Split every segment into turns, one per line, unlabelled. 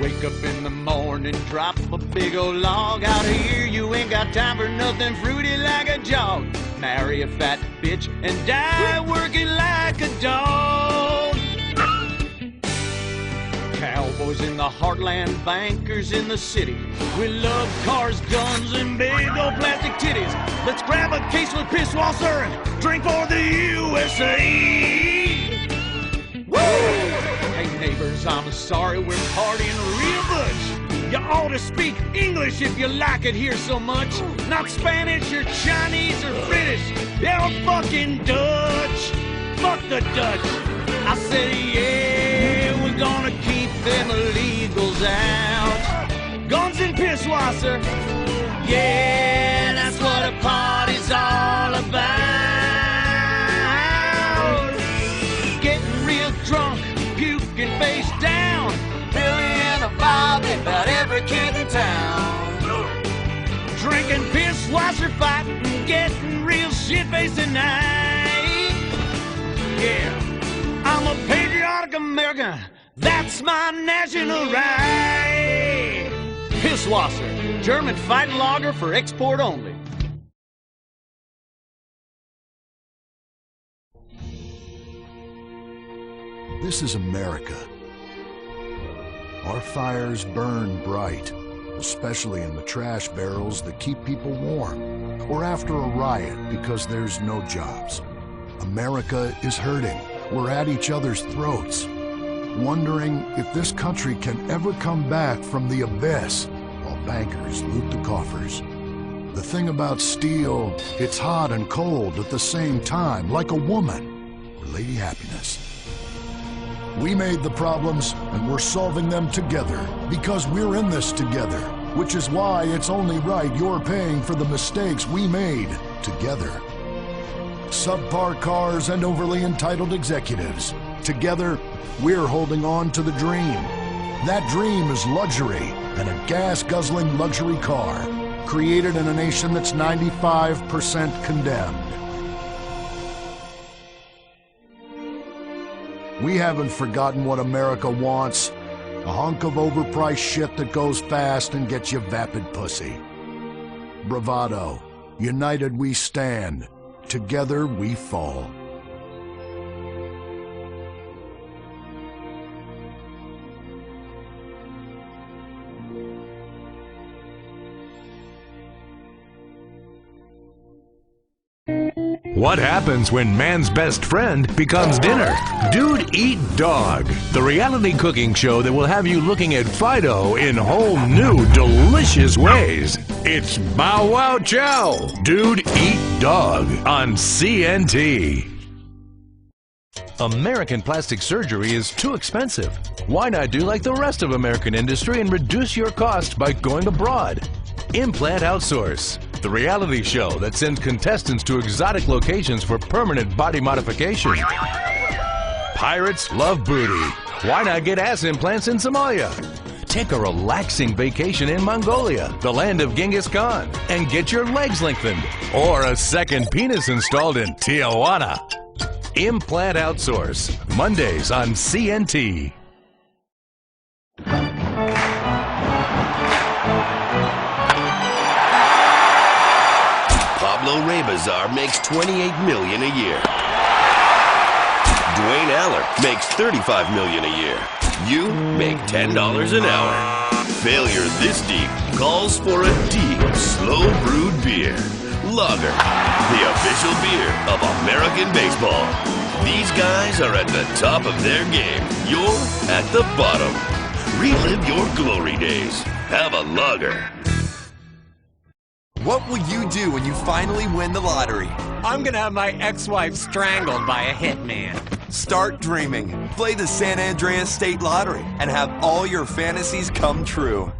Wake up in the morning, drop a big old log. Out here you ain't got time for nothing fruity like a jog. Marry a fat bitch and die working like a dog. Cowboys in the heartland, bankers in the city. We love cars, guns, and big old plastic titties. Let's grab a case of Pisswasser and drink for the USA. Woo! Hey neighbors, I'm sorry, we're partying real much. You ought to speak English if you like it here so much. Not Spanish or Chinese or British. They're fucking Dutch. Fuck the Dutch. I said, yeah, we're gonna keep them illegals out. Guns and Pisswasser. Yeah, that's what a party's all about. Getting real drunk, puking face down. Feeling a vibe about every kid in town. Drinking Pisswasser, fighting, getting real shit-faced tonight. Yeah, I'm a patriotic American. That's my national right. Pisswasser, German fighting lager for export only.
This is America. Our fires burn bright, especially in the trash barrels that keep people warm, or after a riot because there's no jobs. America is hurting. We're at each other's throats, wondering if this country can ever come back from the abyss while bankers loot the coffers. The thing about steel, it's hot and cold at the same time, like a woman or Lady Happiness. We made the problems, and we're solving them together because we're in this together, which is why it's only right you're paying for the mistakes we made together. Subpar cars and overly entitled executives. Together, we're holding on to the dream. That dream is luxury and a gas-guzzling luxury car, created in a nation that's 95% condemned. We haven't forgotten what America wants. A hunk of overpriced shit that goes fast and gets you vapid pussy. Bravado. United we stand. Together we fall.
What happens when man's best friend becomes dinner? Dude Eat Dog, the reality cooking show that will have you looking at Fido in whole new, delicious ways. It's Bow Wow Chow, Dude Eat Dog on CNT. American plastic surgery is too expensive. Why not do like the rest of American industry and reduce your cost by going abroad? Implant Outsource, the reality show that sends contestants to exotic locations for permanent body modification. Pirates love booty. Why not get ass implants in Somalia? Take a relaxing vacation in Mongolia, the land of Genghis Khan, and get your legs lengthened, or a second penis installed in Tijuana. Implant Outsource, Mondays on CNT.
Pablo Rebazar makes $28 million a year. Dwayne Aller makes $35 million a year. You make $10 an hour. Failure this deep calls for a deep, slow-brewed beer. Lager, the official beer of American baseball. These guys are at the top of their game. You're at the bottom. Relive your glory days. Have a lager.
What will you do when you finally win the lottery?
I'm gonna have my ex-wife strangled by a hitman.
Start dreaming. Play the San Andreas State Lottery and have all your fantasies come true.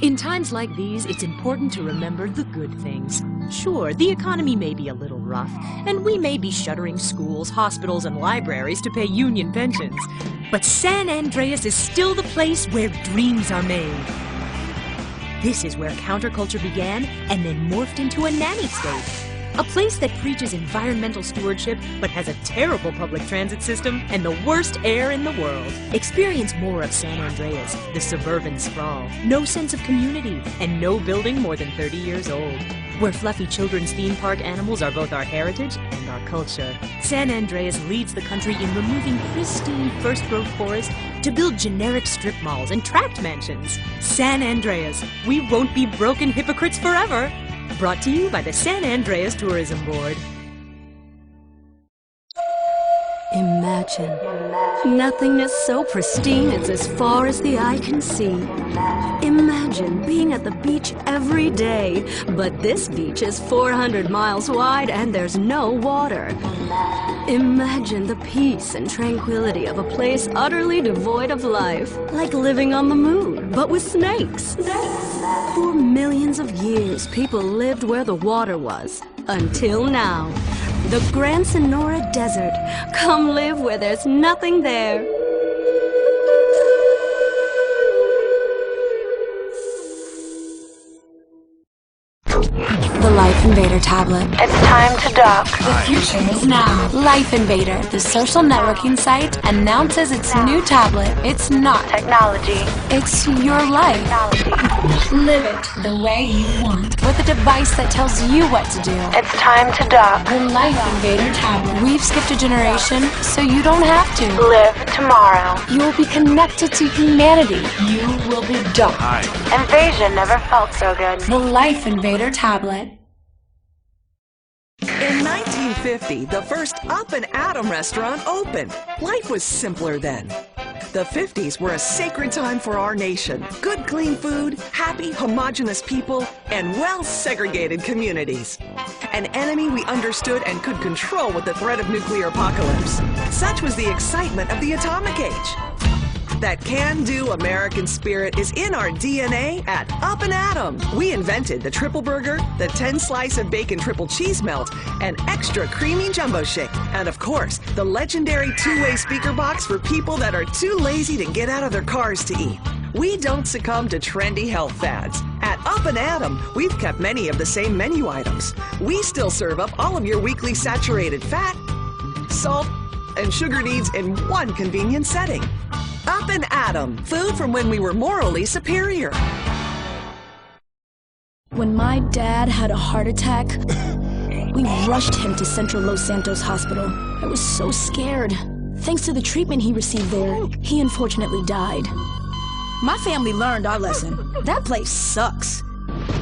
In times like these, it's important to remember the good things. Sure, the economy may be a little rough, and we may be shuttering schools, hospitals, and libraries to pay union pensions. But San Andreas is still the place where dreams are made. This is where counterculture began and then morphed into a nanny state. A place that preaches environmental stewardship but has a terrible public transit system and the worst air in the world. Experience more of San Andreas, the suburban sprawl. No sense of community and no building more than 30 years old. Where fluffy children's theme park animals are both our heritage and our culture. San Andreas leads the country in removing pristine first-growth forest to build generic strip malls and tract mansions. San Andreas, we won't be broken hypocrites forever. Brought to you by the San Andreas Tourism Board.
Imagine nothingness so pristine it's as far as the eye can see. Imagine being at the beach every day, but this beach is 400 miles wide and there's no water. Imagine the peace and tranquility of a place utterly devoid of life, like living on the moon, but with snakes. For millions of years, people lived where the water was, until now. The Grand Sonora Desert. Come live where there's nothing there.
The Life Invader tablet.
It's time to dock.
The future is now. Life Invader, the social networking site, announces its new tablet. It's not
technology.
It's your life.
Technology.
Live it the way you want. With a device that tells you what to do.
It's time to dock.
The Life Invader tablet. We've skipped a generation, so you don't have to.
Live tomorrow.
You'll be connected to humanity. You will be docked.
Invasion never felt so good.
The Life Invader tablet.
In 1950, the first Up and Atom restaurant opened. Life was simpler then. The 50s were a sacred time for our nation. Good, clean food, happy, homogenous people, and well-segregated communities. An enemy we understood and could control with the threat of nuclear apocalypse. Such was the excitement of the atomic age. That can-do American spirit is in our DNA at Up and Atom. We invented the triple burger, the 10-slice of bacon triple cheese melt, and extra creamy jumbo shake. And of course, the legendary two-way speaker box for people that are too lazy to get out of their cars to eat. We don't succumb to trendy health fads. At Up and Atom, we've kept many of the same menu items. We still serve up all of your weekly saturated fat, salt, and sugar needs in one convenient setting. Up and Atom, food from when we were morally superior.
When my dad had a heart attack, we rushed him to Central Los Santos Hospital. I was so scared. Thanks to the treatment he received there, he unfortunately died. My family learned our lesson. That place sucks.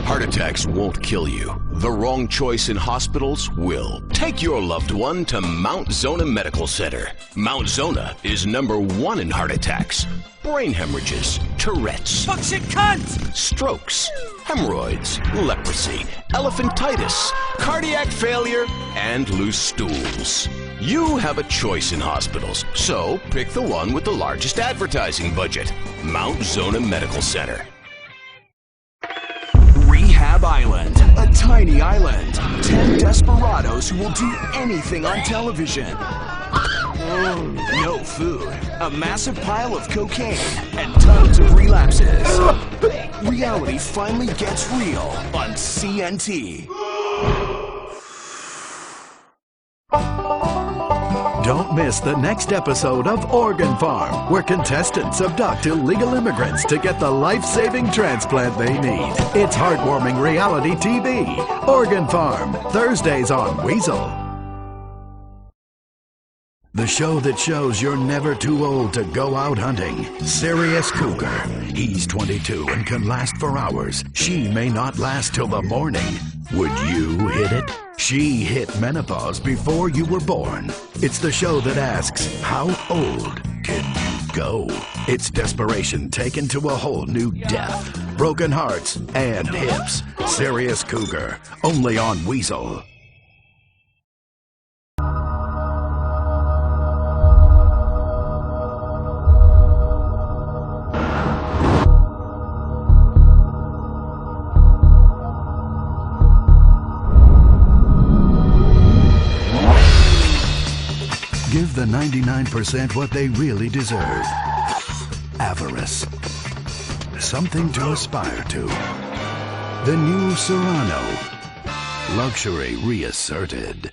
Heart attacks won't kill you. The wrong choice in hospitals will. Take your loved one to Mount Zona Medical Center. Mount Zona is #1 in heart attacks, brain hemorrhages, Tourette's,
Fuckshit cunt!
strokes, hemorrhoids, leprosy, elephantitis, cardiac failure, and loose stools. You have a choice in hospitals, so pick the one with the largest advertising budget. Mount Zona Medical Center.
Rehab Island, a tiny island. 10 desperados who will do anything on television. No food, a massive pile of cocaine, and tons of relapses. Reality finally gets real on CNT.
Don't miss the next episode of Organ Farm, where contestants abduct illegal immigrants to get the life-saving transplant they need. It's heartwarming reality TV. Organ Farm, Thursdays on Weasel. The show that shows you're never too old to go out hunting. Serious Cougar. He's 22 and can last for hours. She may not last till the morning. Would you hit it? She hit menopause before you were born. It's the show that asks, how old can you go? It's desperation taken to a whole new depth. Broken hearts and hips. Serious Cougar. Only on Weasel. Give the 99% what they really deserve. Avarice. Something to aspire to. The new Serrano. Luxury reasserted.